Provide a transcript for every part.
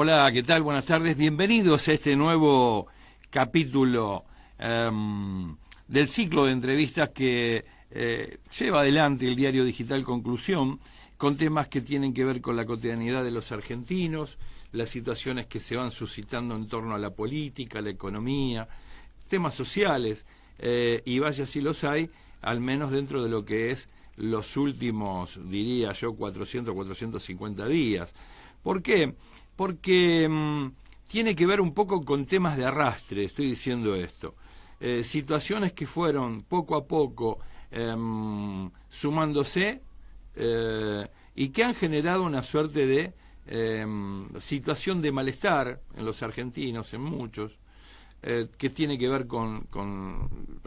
Hola, ¿qué tal? Buenas tardes. Bienvenidos a este nuevo capítulo del ciclo de entrevistas que lleva adelante el diario digital Conclusión, con temas que tienen que ver con la cotidianidad de los argentinos, las situaciones que se van suscitando en torno a la política, la economía, temas sociales, y vaya si los hay, al menos dentro de lo que es los últimos, diría yo, 400, 450 días. ¿Por qué? Porque tiene que ver un poco con temas de arrastre, estoy diciendo esto. Situaciones que fueron poco a poco sumándose y que han generado una suerte de situación de malestar en los argentinos, en muchos, que tiene que ver con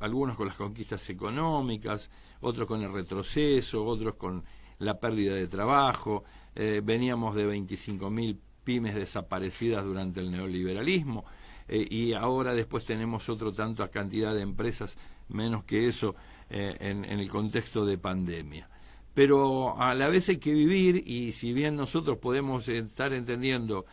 algunos con las conquistas económicas, otros con el retroceso, otros con la pérdida de trabajo. Veníamos de 25.000 pymes desaparecidas durante el neoliberalismo, y ahora después tenemos otro tanto a cantidad de empresas, menos que eso, en el contexto de pandemia. Pero a la vez hay que vivir, y si bien nosotros podemos estar entendiendo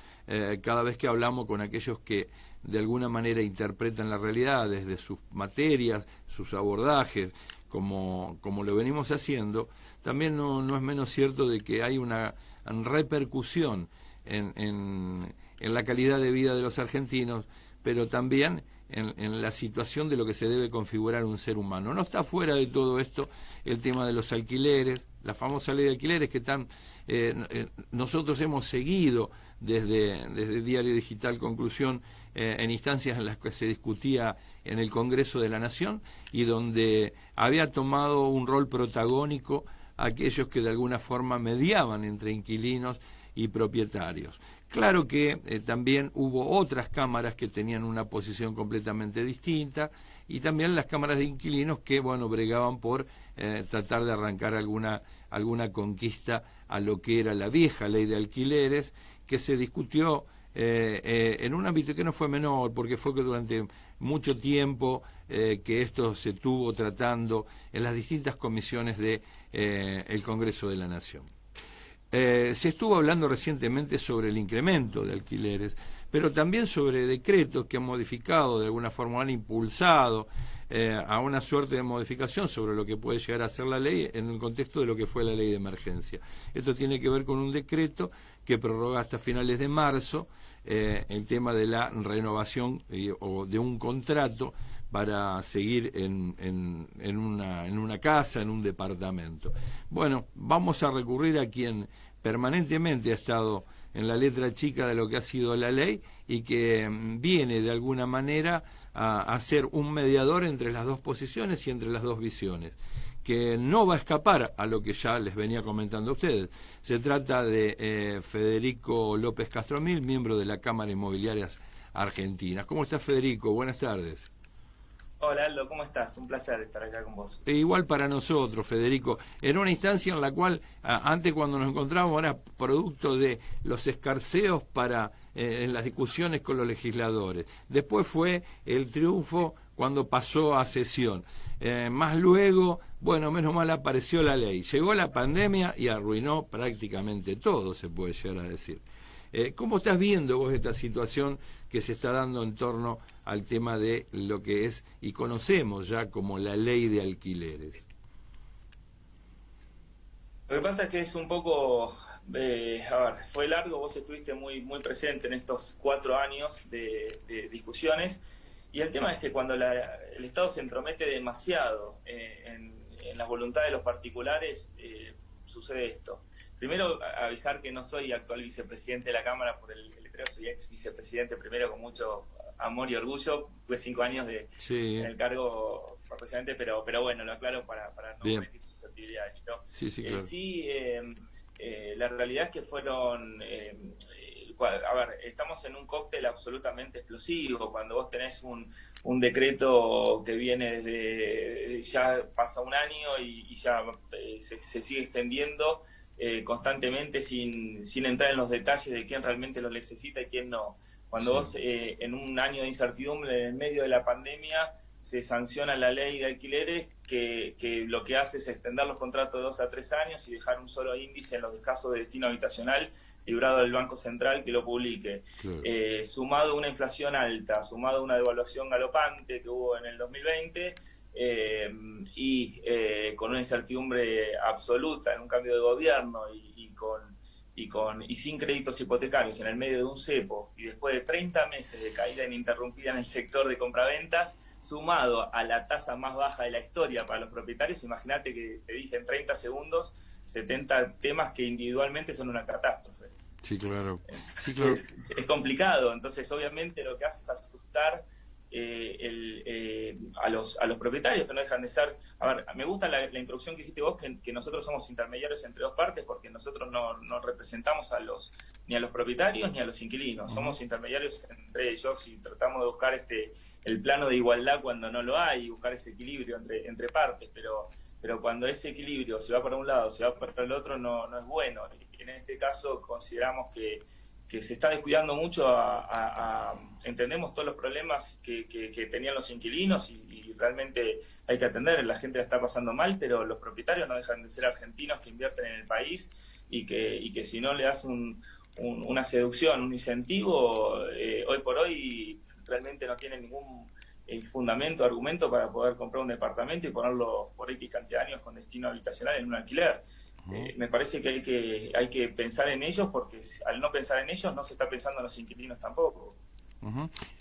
cada vez que hablamos con aquellos que de alguna manera interpretan la realidad desde sus materias, sus abordajes, como lo venimos haciendo, también no es menos cierto de que hay una repercusión en la calidad de vida de los argentinos, pero también en la situación de lo que se debe configurar un ser humano. No está fuera de todo esto el tema de los alquileres, la famosa ley de alquileres que nosotros hemos seguido desde el diario digital Conclusión, en instancias en las que se discutía en el Congreso de la Nación y donde había tomado un rol protagónico aquellos que de alguna forma mediaban entre inquilinos y propietarios. Claro que también hubo otras cámaras que tenían una posición completamente distinta, y también las cámaras de inquilinos que, bregaban por tratar de arrancar alguna conquista a lo que era la vieja ley de alquileres, que se discutió en un ámbito que no fue menor, porque fue que durante mucho tiempo que esto se tuvo tratando en las distintas comisiones de el Congreso de la Nación. Se estuvo hablando recientemente sobre el incremento de alquileres, pero también sobre decretos que han modificado, de alguna forma han impulsado a una suerte de modificación sobre lo que puede llegar a ser la ley en el contexto de lo que fue la ley de emergencia. Esto tiene que ver con un decreto que prorroga hasta finales de marzo el tema de la renovación o de un contrato para seguir en una casa, en un departamento. Bueno, vamos a recurrir a quien permanentemente ha estado en la letra chica de lo que ha sido la ley y que viene de alguna manera a ser un mediador entre las dos posiciones y entre las dos visiones, que no va a escapar a lo que ya les venía comentando a ustedes. Se trata de Federico López Castromil, miembro de la Cámara Inmobiliarias Argentinas. ¿Cómo está, Federico? Buenas tardes. Hola Aldo, ¿cómo estás? Un placer estar acá con vos. Igual para nosotros, Federico, en una instancia en la cual antes, cuando nos encontrábamos, era producto de los escarceos en las discusiones con los legisladores. Después fue el triunfo cuando pasó a sesión. Más luego, menos mal apareció la ley. Llegó la pandemia y arruinó prácticamente todo, se puede llegar a decir. ¿Cómo estás viendo vos esta situación que se está dando en torno al tema de lo que es, y conocemos ya como la ley de alquileres? Lo que pasa es que es un poco, fue largo, vos estuviste muy presente en estos 4 años de discusiones, y el tema es que cuando el Estado se entromete demasiado en las voluntades de los particulares, sucede esto. Primero, avisar que no soy actual vicepresidente de la Cámara por el letrero, soy ex vicepresidente, primero con mucho amor y orgullo. Tuve 5 años en el cargo por presidente, pero bueno, lo aclaro para no meter susceptibilidades, ¿no? Sí, claro. La realidad es que fueron... estamos en un cóctel absolutamente explosivo. Cuando vos tenés un decreto que viene desde... ya pasa un año y ya se sigue extendiendo constantemente sin entrar en los detalles de quién realmente lo necesita y quién no. Cuando vos en un año de incertidumbre, en el medio de la pandemia, se sanciona la ley de alquileres que lo que hace es extender los contratos de 2 a 3 años y dejar un solo índice en los casos de destino habitacional librado del Banco Central que lo publique. Claro. Sumado a una inflación alta, sumado a una devaluación galopante que hubo en el 2020, con una incertidumbre absoluta en un cambio de gobierno y sin créditos hipotecarios en el medio de un cepo, y después de 30 meses de caída ininterrumpida en el sector de compraventas, sumado a la tasa más baja de la historia para los propietarios, imagínate que te dije en 30 segundos 70 temas que individualmente son una catástrofe. Sí, claro. Sí, claro. Es complicado, entonces obviamente lo que hace es asustar a los propietarios, que no dejan de ser... A ver, me gusta la introducción que hiciste vos, que nosotros somos intermediarios entre dos partes, porque nosotros no representamos ni a los propietarios ni a los inquilinos. Somos intermediarios entre ellos y tratamos de buscar el plano de igualdad cuando no lo hay, y buscar ese equilibrio entre partes, pero cuando ese equilibrio se va para un lado, se va para el otro, no es bueno. Y en este caso consideramos que se está descuidando mucho entendemos todos los problemas que tenían los inquilinos y realmente hay que atender, la gente la está pasando mal, pero los propietarios no dejan de ser argentinos que invierten en el país y que si no le das una seducción, un incentivo, hoy por hoy realmente no tienen ningún fundamento, argumento para poder comprar un departamento y ponerlo por X cantidad de años con destino habitacional en un alquiler. Me parece que hay que pensar en ellos, porque al no pensar en ellos no se está pensando en los inquilinos tampoco.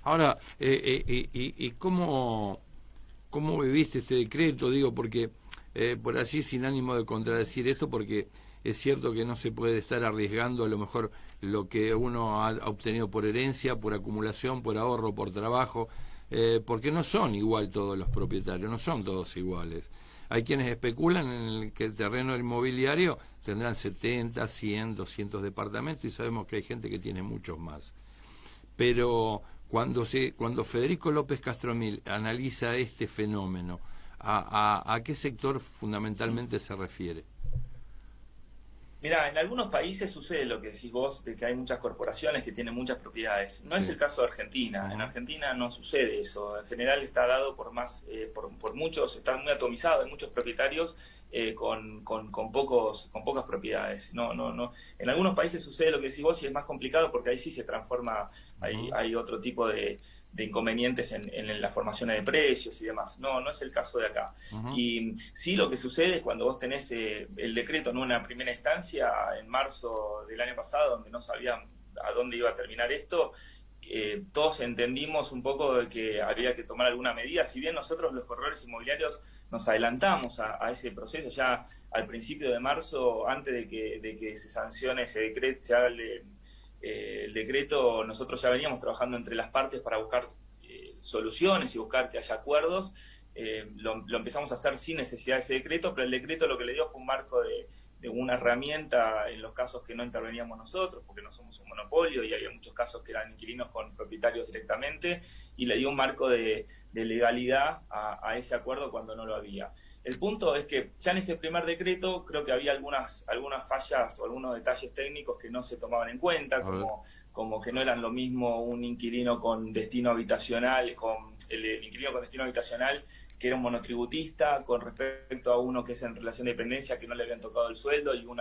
Ahora, ¿y cómo viviste este decreto? Digo, porque por allí, sin ánimo de contradecir esto, porque es cierto que no se puede estar arriesgando a lo mejor lo que uno ha obtenido por herencia, por acumulación, por ahorro, por trabajo, porque no son igual todos los propietarios, no son todos iguales. Hay quienes especulan en que el terreno inmobiliario tendrán 70, 100, 200 departamentos y sabemos que hay gente que tiene muchos más. Pero cuando Federico López Castromil analiza este fenómeno, ¿a qué sector fundamentalmente se refiere? Mirá, en algunos países sucede lo que decís vos, de que hay muchas corporaciones que tienen muchas propiedades. No es el caso de Argentina. En Argentina no sucede eso. En general está dado por muchos, está muy atomizado, hay muchos propietarios con pocas propiedades. No. En algunos países sucede lo que decís vos y es más complicado porque ahí sí se transforma, hay otro tipo de inconvenientes en la formación de precios y demás. No es el caso de acá. Y sí, lo que sucede es cuando vos tenés el decreto en una primera instancia, en marzo del año pasado, donde no sabían a dónde iba a terminar esto, todos entendimos un poco de que había que tomar alguna medida. Si bien nosotros los corredores inmobiliarios nos adelantamos a ese proceso, ya al principio de marzo, antes de que se sancione ese decreto, se haga el decreto, nosotros ya veníamos trabajando entre las partes para buscar soluciones y buscar que haya acuerdos. Lo empezamos a hacer sin necesidad de ese decreto, pero el decreto lo que le dio fue un marco de una herramienta en los casos que no interveníamos nosotros, porque no somos un monopolio y había muchos casos que eran inquilinos con propietarios directamente, y le dio un marco de legalidad a ese acuerdo cuando no lo había. El punto es que ya en ese primer decreto creo que había algunas fallas o algunos detalles técnicos que no se tomaban en cuenta, como que no eran lo mismo un inquilino con destino habitacional, el inquilino con destino habitacional que era un monotributista, con respecto a uno que es en relación de dependencia, que no le habían tocado el sueldo, y un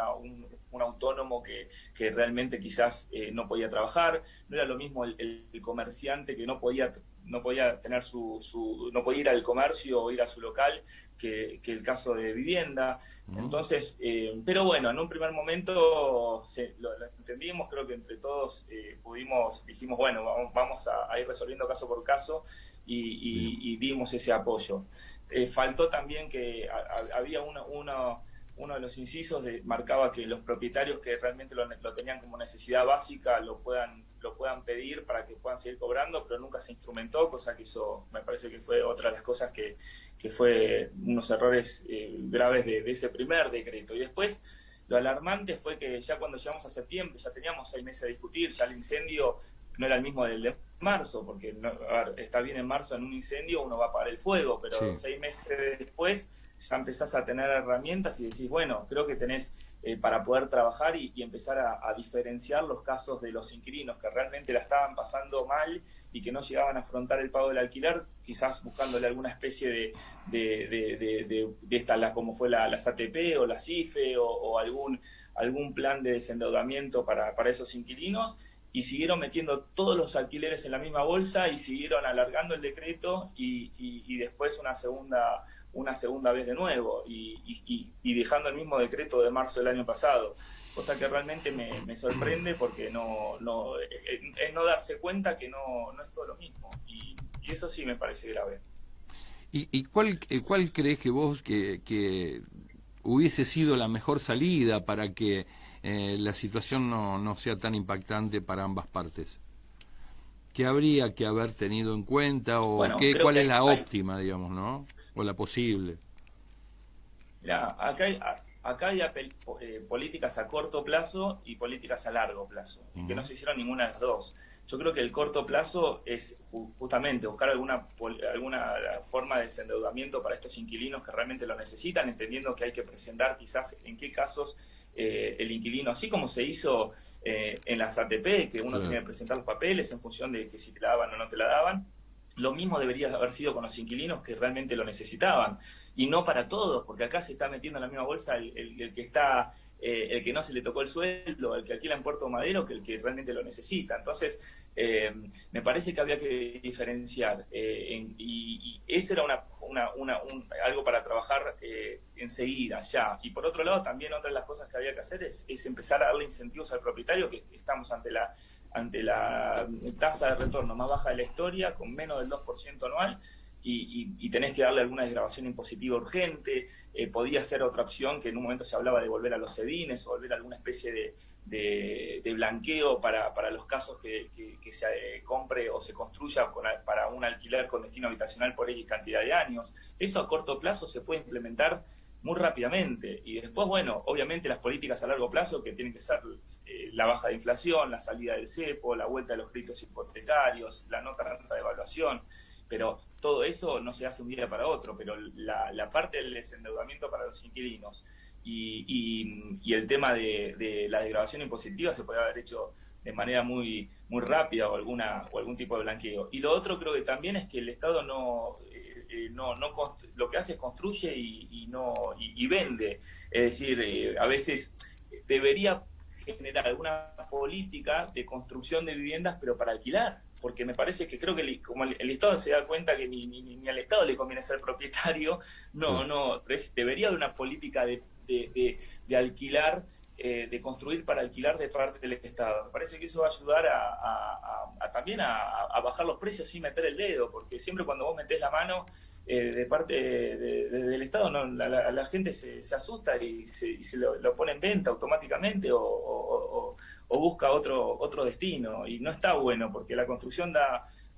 autónomo que realmente quizás no podía trabajar. No era lo mismo el comerciante que no podía tener no podía ir al comercio o ir a su local que el caso de vivienda. Entonces, pero bueno, en un primer momento lo entendimos, creo que entre todos dijimos, bueno, vamos a ir resolviendo caso por caso, y dimos ese apoyo. Faltó también que había uno de los incisos marcaba que los propietarios que realmente lo tenían como necesidad básica lo puedan pedir para que puedan seguir cobrando, pero nunca se instrumentó, cosa que eso me parece que fue otra de las cosas que fue unos errores graves de ese primer decreto. Y después lo alarmante fue que ya cuando llegamos a septiembre ya teníamos 6 meses de discutir, ya el incendio no era el mismo del marzo, porque a ver, está bien en marzo en un incendio, uno va a apagar el fuego, pero Sí. 6 meses después ya empezás a tener herramientas y decís, bueno, creo que tenés para poder trabajar y empezar a diferenciar los casos de los inquilinos que realmente la estaban pasando mal y que no llegaban a afrontar el pago del alquiler, quizás buscándole alguna especie de esta, como fue las ATP o la CIFE o algún plan de desendeudamiento para esos inquilinos, y siguieron metiendo todos los alquileres en la misma bolsa y siguieron alargando el decreto y después una segunda vez de nuevo y dejando el mismo decreto de marzo del año pasado, cosa que realmente me sorprende porque es no darse cuenta que no es todo lo mismo y eso sí me parece grave. ¿Y cuál crees que vos que hubiese sido la mejor salida para que la situación no sea tan impactante para ambas partes? ¿Qué habría que haber tenido en cuenta o Bueno, creo cuál que es la óptima, digamos, ¿no? O la posible. Mira, acá hay políticas a corto plazo y políticas a largo plazo, y que no se hicieron ninguna de las dos. Yo creo que el corto plazo es justamente buscar alguna forma de desendeudamiento para estos inquilinos que realmente lo necesitan, entendiendo que hay que presentar quizás en qué casos el inquilino, así como se hizo en las ATP, que uno tenía que presentar los papeles en función de que si te la daban o no te la daban. Lo mismo debería haber sido con los inquilinos que realmente lo necesitaban. Y no para todos, porque acá se está metiendo en la misma bolsa el que está, el que no se le tocó el sueldo, el que alquila en Puerto Madero, que el que realmente lo necesita. Entonces, me parece que había que diferenciar. Y eso era algo para trabajar enseguida, ya. Y por otro lado, también otra de las cosas que había que hacer es empezar a darle incentivos al propietario, que estamos ante la tasa de retorno más baja de la historia, con menos del 2% anual, y tenés que darle alguna desgravación impositiva urgente. Podía ser otra opción, que en un momento se hablaba de volver a los sedines o volver a alguna especie de blanqueo para los casos que se compre o se construya para un alquiler con destino habitacional por X cantidad de años. Eso a corto plazo se puede implementar muy rápidamente. Y después, bueno, obviamente las políticas a largo plazo, que tienen que ser la baja de inflación, la salida del cepo, la vuelta de los créditos hipotecarios, la no tanta devaluación, pero todo eso no se hace un día para otro. Pero la parte del desendeudamiento para los inquilinos y el tema de la desgravación impositiva se puede haber hecho de manera muy rápida o algún tipo de blanqueo. Y lo otro creo que también es que el Estado lo que hace es construye y vende. Es decir, a veces debería generar alguna política de construcción de viviendas, pero para alquilar, porque me parece que creo que como el Estado se da cuenta que ni al Estado le conviene ser propietario, debería haber una política de alquilar, de construir para alquilar de parte del Estado. Me parece que eso va a ayudar también a bajar los precios sin meter el dedo, porque siempre cuando vos metés la mano de parte del Estado, la gente se asusta y se lo pone en venta automáticamente o busca otro destino, y no está bueno, porque la construcción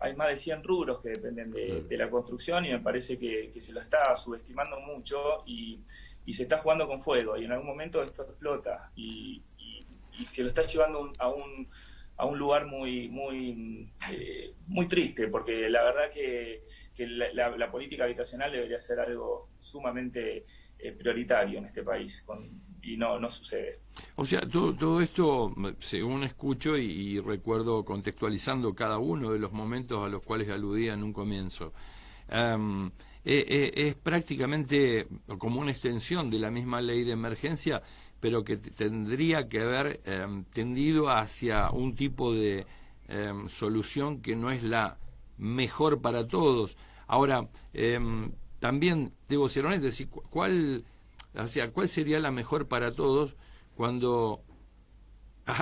hay más de 100 rubros que dependen de la construcción, y me parece que se lo está subestimando mucho y se está jugando con fuego, y en algún momento esto explota y se lo está llevando a un lugar muy triste, porque la verdad que la política habitacional debería ser algo sumamente prioritario en este país, y no sucede. O sea, todo esto, según escucho y recuerdo contextualizando cada uno de los momentos a los cuales aludía en un comienzo, es prácticamente como una extensión de la misma ley de emergencia, pero que tendría que haber tendido hacia un tipo de solución que no es la mejor para todos. Ahora, también debo ser honesto, decir, ¿cuál sería la mejor para todos cuando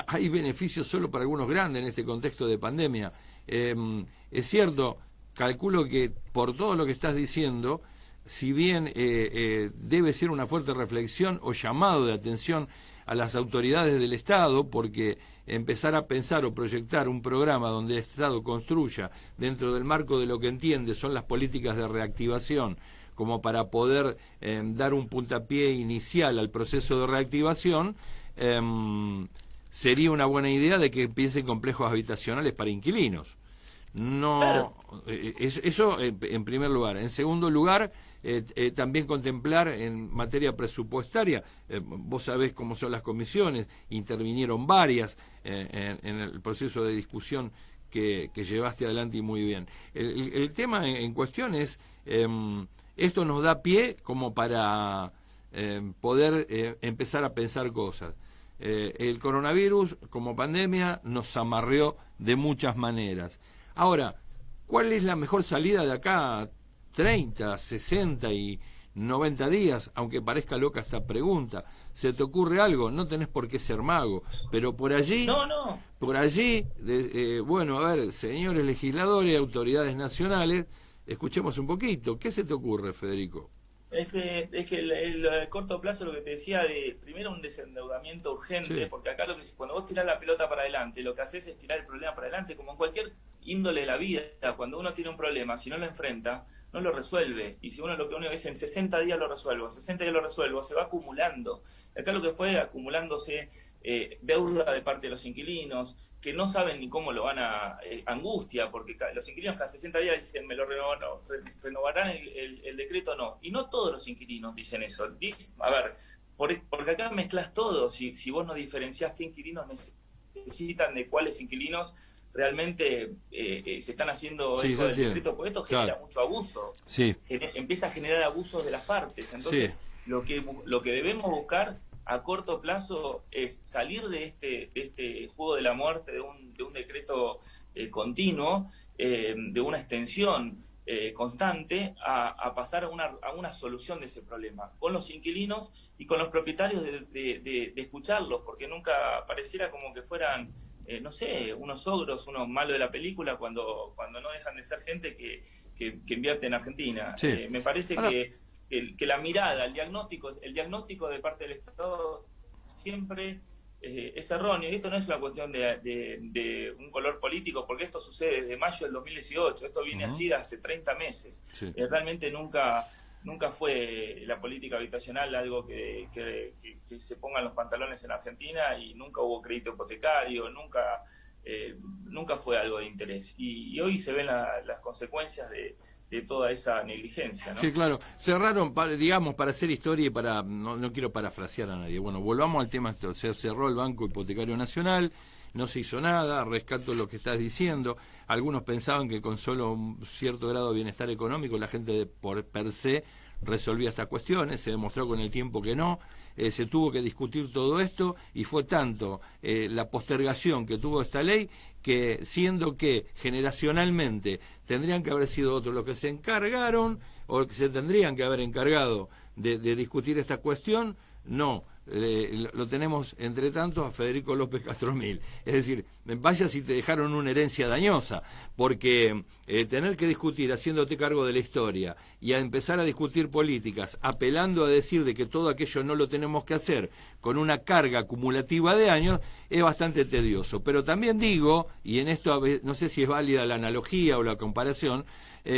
hay beneficios solo para algunos grandes en este contexto de pandemia? Es cierto, calculo que por todo lo que estás diciendo, si bien debe ser una fuerte reflexión o llamado de atención a las autoridades del Estado, porque empezar a pensar o proyectar un programa donde el Estado construya dentro del marco de lo que entiende son las políticas de reactivación, como para poder dar un puntapié inicial al proceso de reactivación, sería una buena idea de que empiecen complejos habitacionales para inquilinos. no, Claro. eso en primer lugar. En segundo lugar, también contemplar en materia presupuestaria, vos sabés cómo son las comisiones, intervinieron varias en el proceso de discusión que llevaste adelante y muy bien. El tema en cuestión es, esto nos da pie como para poder empezar a pensar cosas. El coronavirus como pandemia nos amarreó de muchas maneras. Ahora, ¿cuál es la mejor salida de acá? 30, 60 y 90 días, aunque parezca loca esta pregunta. ¿Se te ocurre algo? No tenés por qué ser mago, pero por allí, No. bueno, a ver, señores legisladores, autoridades nacionales, escuchemos un poquito. ¿Qué se te ocurre, Federico? Es que el corto plazo, lo que te decía, de primero un desendeudamiento urgente, Sí, porque acá cuando vos tirás la pelota para adelante, lo que haces es tirar el problema para adelante, como en cualquier índole de la vida. Cuando uno tiene un problema, si no lo enfrenta, no lo resuelve. Y si uno lo que uno dice, en 60 días lo resuelvo, 60 días lo resuelvo, se va acumulando. Acá lo que fue acumulándose deuda de parte de los inquilinos, que no saben ni cómo lo van a angustia, porque los inquilinos cada 60 días dicen, me lo renovarán el decreto, no. Y no todos los inquilinos dicen eso. A ver, porque acá mezclas todo. Si vos no diferenciás qué inquilinos necesitan de cuáles inquilinos realmente se están haciendo sí, eco del decreto, porque esto genera claro, mucho abuso. sí, Empieza a generar abusos de las partes. Entonces, sí, lo que debemos buscar a corto plazo es salir de este juego de la muerte, de un decreto continuo, de una extensión constante, a pasar a una solución de ese problema, con los inquilinos y con los propietarios de escucharlos, porque nunca pareciera como que fueran, no sé, unos ogros, unos malos de la película, cuando no dejan de ser gente que invierte en Argentina. sí. Me parece Ahora, que la mirada, el diagnóstico de parte del Estado siempre es erróneo. Y esto no es una cuestión de un color político, porque esto sucede desde mayo del 2018, esto viene así de hace 30 meses. sí. Realmente nunca fue la política habitacional algo que se pongan los pantalones en Argentina, y nunca hubo crédito hipotecario, nunca fue algo de interés. Y hoy se ven las consecuencias de toda esa negligencia, ¿no? Sí, claro. Cerraron, digamos, para hacer historia y para... No quiero parafrasear a nadie. Bueno, volvamos al tema. Se cerró el Banco Hipotecario Nacional, no se hizo nada, rescato lo que estás diciendo. Algunos pensaban que con solo un cierto grado de bienestar económico la gente por per se resolvía estas cuestiones. Se demostró con el tiempo que no. Se tuvo que discutir todo esto y fue tanto la postergación que tuvo esta ley, que siendo que generacionalmente tendrían que haber sido otros los que se encargaron o que se tendrían que haber encargado de discutir esta cuestión, no, lo tenemos entre tanto a Federico López Castromil. Es decir, vaya si te dejaron una herencia dañosa, porque tener que discutir haciéndote cargo de la historia y a empezar a discutir políticas apelando a decir de que todo aquello no lo tenemos que hacer con una carga acumulativa de años es bastante tedioso. Pero también digo, y en esto no sé si es válida la analogía o la comparación,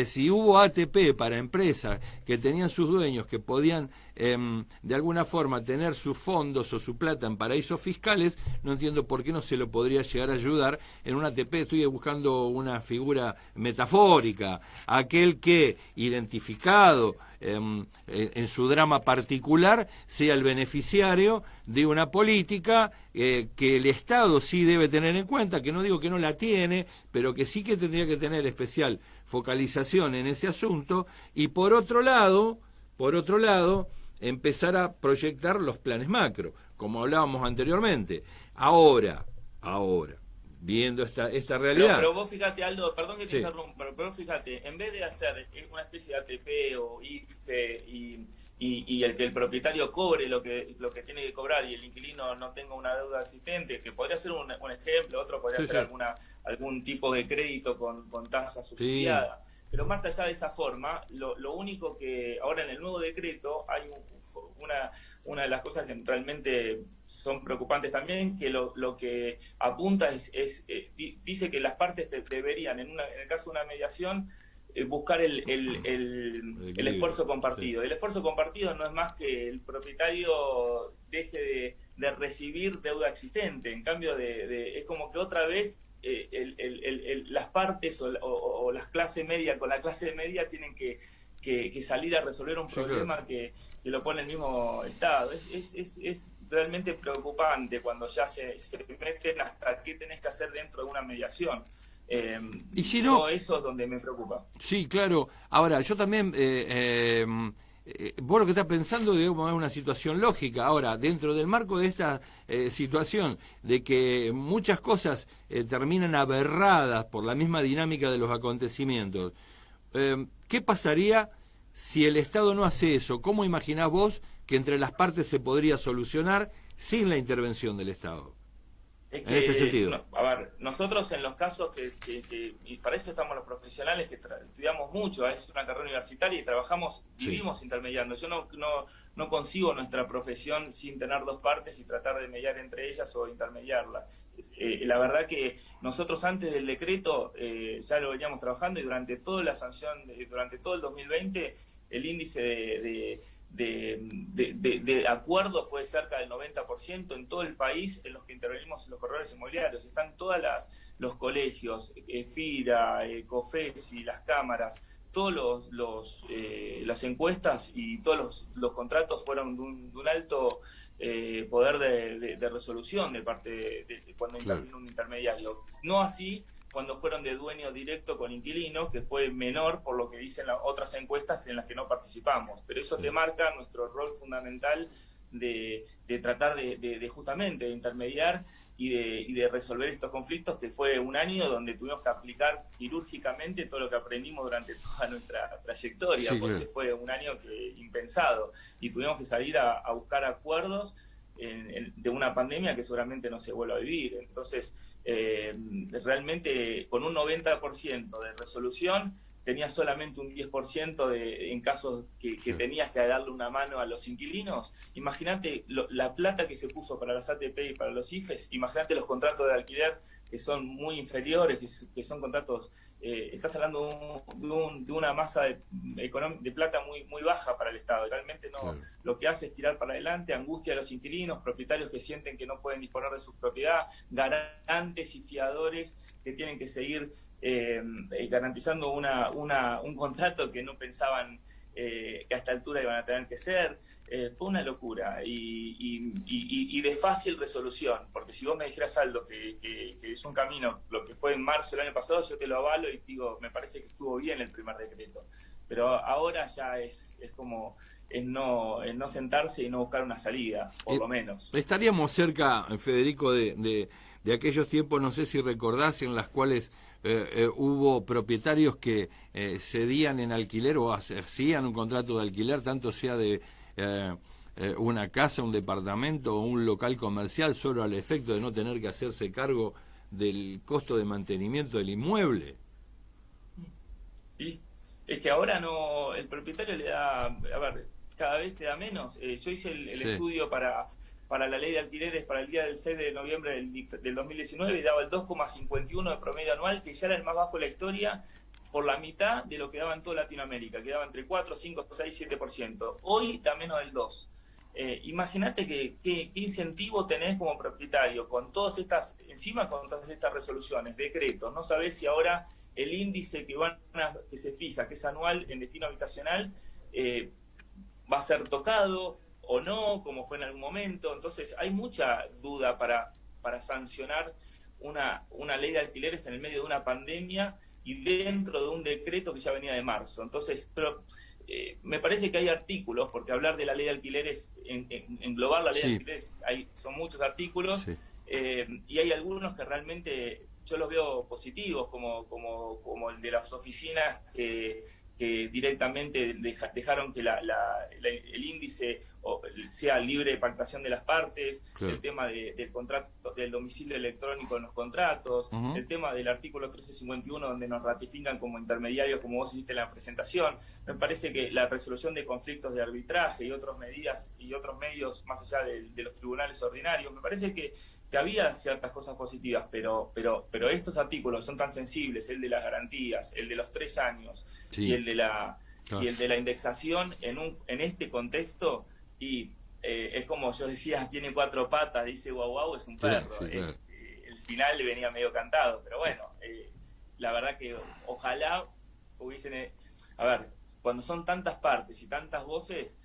si hubo ATP para empresas que tenían sus dueños que podían de alguna forma tener sus fondos o su plata en paraísos fiscales, no entiendo por qué no se lo podría llegar a ayudar en un ATP. Estoy buscando una figura metafórica, aquel que identificado en su drama particular sea el beneficiario de una política que el Estado sí debe tener en cuenta, que no digo que no la tiene, pero que sí que tendría que tener especial focalización en ese asunto. Y por otro lado, empezar a proyectar los planes macro, como hablábamos anteriormente. Ahora, viendo esta realidad. Pero vos fíjate, Aldo, perdón que te Sí. interrumpa, pero fíjate, en vez de hacer una especie de ATP o IFE y el que el propietario cobre lo que tiene que cobrar y el inquilino no tenga una deuda existente, que podría ser un ejemplo, otro podría Sí, ser sí. algún tipo de crédito con tasa subsidiada. Pero más allá de esa forma, lo único que ahora en el nuevo decreto hay una de las cosas que realmente son preocupantes también, que lo que apunta dice que las partes deberían, en el caso de una mediación, buscar el esfuerzo compartido. Sí. El esfuerzo compartido no es más que el propietario deje de recibir deuda existente. En cambio, es como que otra vez las partes o las clases media con la clase media tienen que salir a resolver un problema, claro, que lo pone el mismo Estado. Es realmente preocupante cuando ya se meten hasta qué tenés que hacer dentro de una mediación. Y si no, eso es donde me preocupa. Sí, claro. Ahora, yo también, vos lo que estás pensando, digamos, es una situación lógica. Ahora, dentro del marco de esta situación, de que muchas cosas terminan aberradas por la misma dinámica de los acontecimientos, ¿qué pasaría si el Estado no hace eso? ¿Cómo imaginás vos que entre las partes se podría solucionar sin la intervención del Estado? Es que, en este sentido. No, a ver, nosotros en los casos y para eso estamos los profesionales que estudiamos mucho, es una carrera universitaria y trabajamos, vivimos intermediando. Yo no concibo nuestra profesión sin tener dos partes y tratar de mediar entre ellas o intermediarla. La verdad que nosotros antes del decreto ya lo veníamos trabajando y durante toda la sanción, durante todo el 2020, el índice de acuerdo fue cerca del 90% en todo el país en los que intervenimos en los corredores inmobiliarios. Están los colegios, FIRA, COFESI, las cámaras, todos las encuestas y todos los contratos fueron de un alto poder de resolución de parte de cuando intervino un intermediario. No así cuando fueron de dueño directo con inquilino, que fue menor por lo que dicen las otras encuestas en las que no participamos. Pero eso te marca nuestro rol fundamental de tratar de justamente de intermediar y de resolver estos conflictos, que fue un año donde tuvimos que aplicar quirúrgicamente todo lo que aprendimos durante toda nuestra trayectoria, porque fue un año impensado y tuvimos que salir a buscar acuerdos de una pandemia que seguramente no se vuelva a vivir. Entonces, realmente con un 90% de resolución, tenías solamente un 10% en casos que tenías que darle una mano a los inquilinos. Imagínate la plata que se puso para las ATP y para los IFES, imagínate los contratos de alquiler que son muy inferiores, que son contratos, estás hablando de una masa de plata muy baja para el Estado. Realmente no, lo que hace es tirar para adelante, angustia a los inquilinos, propietarios que sienten que no pueden disponer de su propiedad, garantes y fiadores que tienen que seguir garantizando un contrato que no pensaban que a esta altura iban a tener que ser. Fue una locura y de fácil resolución, porque si vos me dijeras, Aldo, que es un camino, lo que fue en marzo del año pasado, yo te lo avalo y digo, me parece que estuvo bien el primer decreto, pero ahora ya es como no sentarse y no buscar una salida, por lo menos. Estaríamos cerca, Federico, de aquellos tiempos, no sé si recordás, en las cuales hubo propietarios que cedían en alquiler o hacían un contrato de alquiler, tanto sea de una casa, un departamento o un local comercial, solo al efecto de no tener que hacerse cargo del costo de mantenimiento del inmueble. Sí, es que ahora no, el propietario le da, a ver, cada vez te da menos. Yo hice el estudio para la ley de alquileres para el día del 6 de noviembre del 2019 y daba el 2,51 de promedio anual, que ya era el más bajo de la historia, por la mitad de lo que daba en toda Latinoamérica, que daba entre 4, 5, 6, 7%. Hoy da menos del 2%. Imagínate qué incentivo tenés como propietario con todas estas, encima con todas estas resoluciones, decretos. No sabés si ahora el índice que se fija, que es anual en destino habitacional, va a ser tocado o no, como fue en algún momento. Entonces hay mucha duda para sancionar una ley de alquileres en el medio de una pandemia y dentro de un decreto que ya venía de marzo. Entonces, pero me parece que hay artículos, porque hablar de la ley de alquileres, englobar la ley de alquileres, son muchos artículos, y hay algunos que realmente yo los veo positivos, como el de las oficinas que directamente dejaron que el índice sea libre de pactación de las partes, el tema del contrato, del domicilio electrónico en los contratos, el tema del artículo 1351 donde nos ratifican como intermediarios, como vos hiciste en la presentación. Me parece que la resolución de conflictos de arbitraje y otras medidas y otros medios más allá de los tribunales ordinarios, me parece que había ciertas cosas positivas, pero estos artículos son tan sensibles, el de las garantías, el de los 3 años y el de la indexación en este contexto, y es como yo decía, tiene 4 patas, dice guau guau, es un perro. final venía medio cantado, pero bueno, la verdad que ojalá hubiesen... A ver, cuando son tantas partes y tantas voces,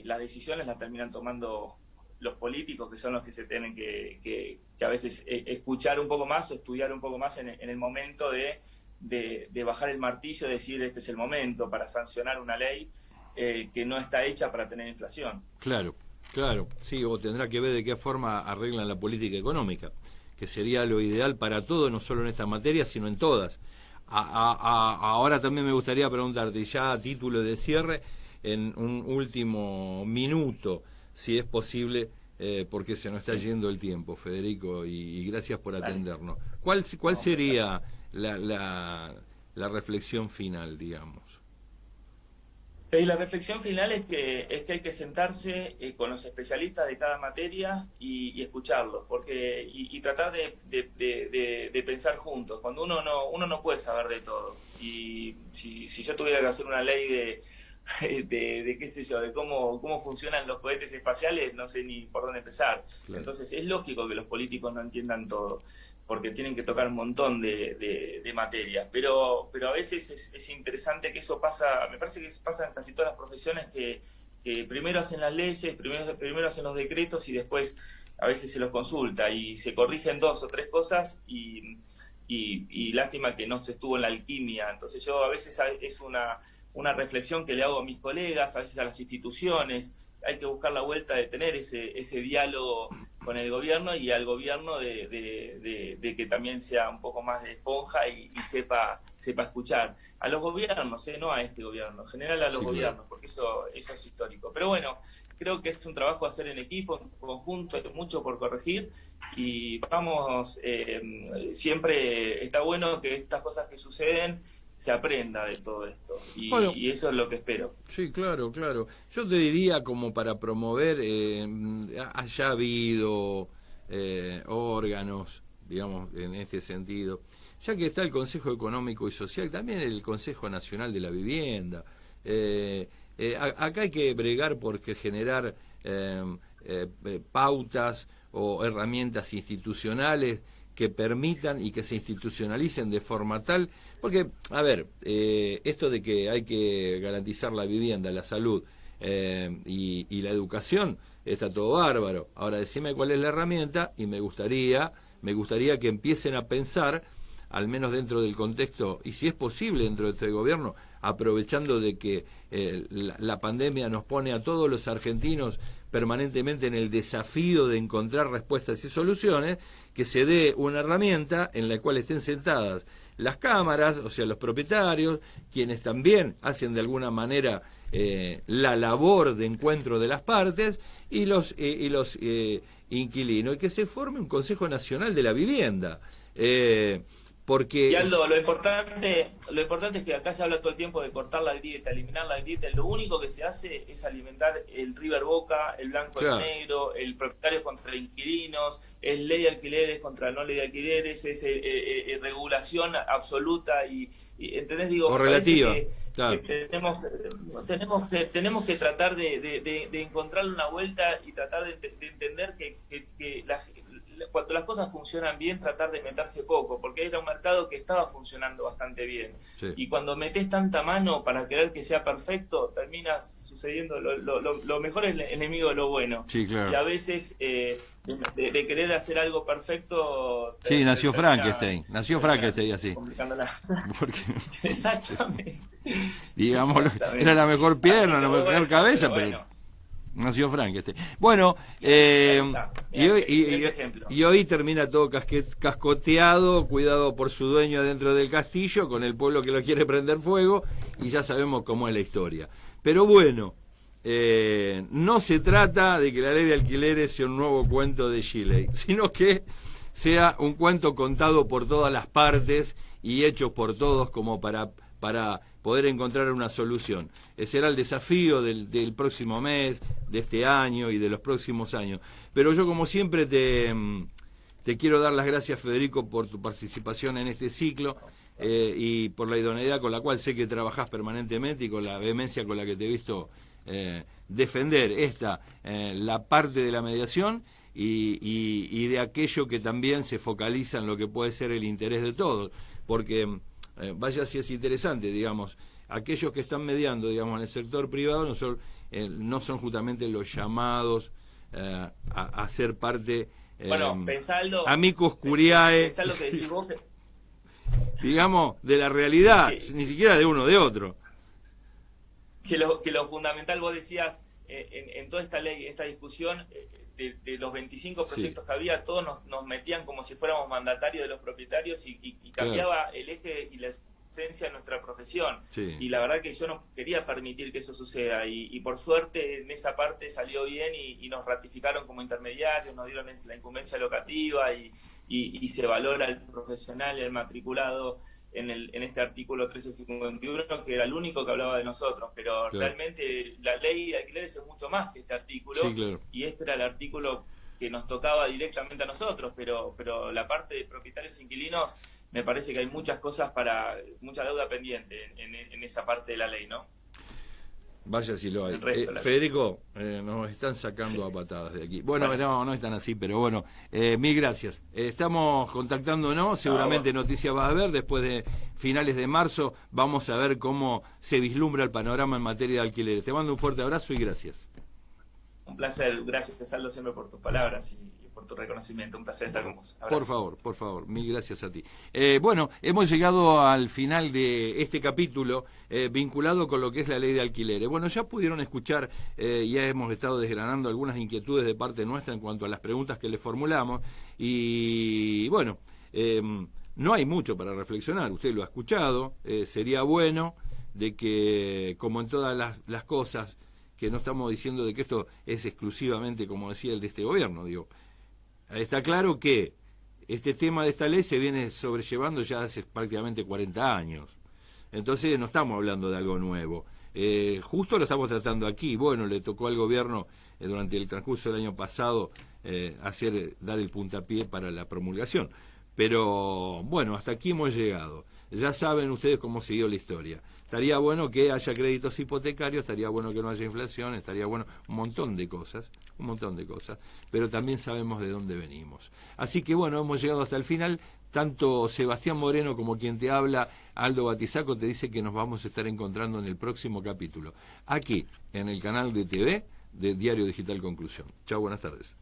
las decisiones las terminan tomando los políticos, que son los que se tienen que a veces escuchar un poco más o estudiar un poco más en el momento de bajar el martillo y decir este es el momento para sancionar una ley que no está hecha para tener inflación. Claro, claro, sí, o tendrá que ver de qué forma arreglan la política económica, que sería lo ideal para todo, no solo en esta materia, sino en todas. Ahora también me gustaría preguntarte, ya a título de cierre, en un último minuto, si es posible, porque se nos está yendo el tiempo, Federico, y gracias por atendernos. ¿Cuál sería la reflexión final, digamos? La reflexión final es que hay que sentarse con los especialistas de cada materia y escucharlos, porque y tratar de pensar juntos. Cuando uno no puede saber de todo. Y si yo tuviera que hacer una ley de qué sé yo, de cómo funcionan los cohetes espaciales, no sé ni por dónde empezar. Claro. Entonces es lógico que los políticos no entiendan todo, porque tienen que tocar un montón de materias, pero a veces es interesante que eso pasa, me parece que eso pasa en casi todas las profesiones, que primero hacen las leyes, primero hacen los decretos y después a veces se los consulta y se corrigen 2 o 3 cosas y lástima que no se estuvo en la alquimia. Entonces yo a veces es una reflexión que le hago a mis colegas, a veces a las instituciones. Hay que buscar la vuelta de tener ese diálogo con el gobierno y al gobierno de que también sea un poco más de esponja y sepa escuchar. A los gobiernos, no a este gobierno, en general a los gobiernos, porque eso es histórico. Pero bueno, creo que es un trabajo a hacer en equipo, en conjunto, hay mucho por corregir y vamos, siempre está bueno que estas cosas que suceden se aprenda de todo esto y eso es lo que espero. Sí, claro. Yo te diría, como para promover, haya habido órganos, digamos, en este sentido, ya que está el Consejo Económico y Social, también el Consejo Nacional de la Vivienda. Acá hay que bregar por generar pautas o herramientas institucionales que permitan y que se institucionalicen de forma tal, porque, a ver, esto de que hay que garantizar la vivienda, la salud y la educación, está todo bárbaro. Ahora decime cuál es la herramienta y me gustaría que empiecen a pensar, al menos dentro del contexto, y si es posible dentro de este gobierno, aprovechando de que la pandemia nos pone a todos los argentinos permanentemente en el desafío de encontrar respuestas y soluciones, que se dé una herramienta en la cual estén sentadas las cámaras, o sea, los propietarios, quienes también hacen de alguna manera la labor de encuentro de las partes, y los inquilinos, y que se forme un Consejo Nacional de la Vivienda. Porque... Y Aldo, lo importante es que acá se habla todo el tiempo de cortar la grieta, eliminar la grieta. Lo único que se hace es alimentar el River Boca, el blanco y el negro, el propietario contra inquilinos, es ley de alquileres contra no ley de alquileres, es regulación absoluta y ¿entendés? Digo, o relativa. Claro. Que tenemos que tratar de encontrarle una vuelta y tratar de entender que cuando las cosas funcionan bien, tratar de meterse poco, porque era un mercado que estaba funcionando bastante bien. Sí. Y cuando metes tanta mano para querer que sea perfecto, termina sucediendo lo mejor es el enemigo de lo bueno. Sí, claro. Y a veces de querer hacer algo perfecto... Sí, nació Frankenstein así. Porque... Exactamente. Digamos, era la mejor pierna, la mejor cabeza, pero... Nació Frankenstein. Bueno, y hoy termina todo cascoteado, cuidado por su dueño dentro del castillo, con el pueblo que lo quiere prender fuego, y ya sabemos cómo es la historia. Pero bueno, no se trata de que la ley de alquileres sea un nuevo cuento de Shelley, sino que sea un cuento contado por todas las partes y hecho por todos como para poder encontrar una solución. Ese era el desafío del próximo mes, de este año y de los próximos años. Pero yo, como siempre, te quiero dar las gracias, Federico, por tu participación en este ciclo y por la idoneidad con la cual sé que trabajás permanentemente y con la vehemencia con la que te he visto defender la parte de la mediación, y de aquello que también se focaliza en lo que puede ser el interés de todos, porque vaya si es interesante, digamos, aquellos que están mediando, digamos, en el sector privado no son justamente los llamados a ser parte, pensalo, amicus curiae, pensá lo que decís vos, digamos, de la realidad, ni siquiera de uno de otro. Que lo fundamental, vos decías, en toda esta ley, esta discusión, de los 25 proyectos que había, todos nos metían como si fuéramos mandatarios de los propietarios y cambiaba el eje y la esencia de nuestra profesión. Sí. Y la verdad que yo no quería permitir que eso suceda. Y por suerte en esa parte salió bien y nos ratificaron como intermediarios, nos dieron la incumbencia locativa y se valora el profesional y el matriculado en este artículo 1351, que era el único que hablaba de nosotros, pero realmente la ley de alquileres es mucho más que este artículo, y este era el artículo que nos tocaba directamente a nosotros, pero la parte de propietarios e inquilinos, me parece que hay muchas cosas mucha deuda pendiente en esa parte de la ley, ¿no? Vaya si lo hay. Federico, nos están sacando a patadas de aquí. Bueno, no están así, pero bueno, mil gracias. Estamos contactándonos, seguramente noticias va a haber, después de finales de marzo vamos a ver cómo se vislumbra el panorama en materia de alquileres. Te mando un fuerte abrazo y gracias. Un placer, gracias Aldo siempre por tus palabras y por tu reconocimiento, un placer estar con vos. Abrazo. Por favor, mil gracias a ti. Bueno, hemos llegado al final de este capítulo vinculado con lo que es la ley de alquileres. Bueno, ya pudieron escuchar, ya hemos estado desgranando algunas inquietudes de parte nuestra en cuanto a las preguntas que le formulamos y bueno, no hay mucho para reflexionar, usted lo ha escuchado, sería bueno de que, como en todas las cosas, que no estamos diciendo de que esto es exclusivamente, como decía, el de este gobierno, digo, está claro que este tema de esta ley se viene sobrellevando ya hace prácticamente 40 años. Entonces no estamos hablando de algo nuevo. Justo lo estamos tratando aquí. Bueno, le tocó al gobierno durante el transcurso del año pasado dar el puntapié para la promulgación. Pero bueno, hasta aquí hemos llegado. Ya saben ustedes cómo siguió la historia. Estaría bueno que haya créditos hipotecarios, estaría bueno que no haya inflación, estaría bueno un montón de cosas, pero también sabemos de dónde venimos. Así que bueno, hemos llegado hasta el final. Tanto Sebastián Moreno como quien te habla, Aldo Batizaco, te dice que nos vamos a estar encontrando en el próximo capítulo, aquí en el canal de TV de Diario Digital Conclusión. Chao, buenas tardes.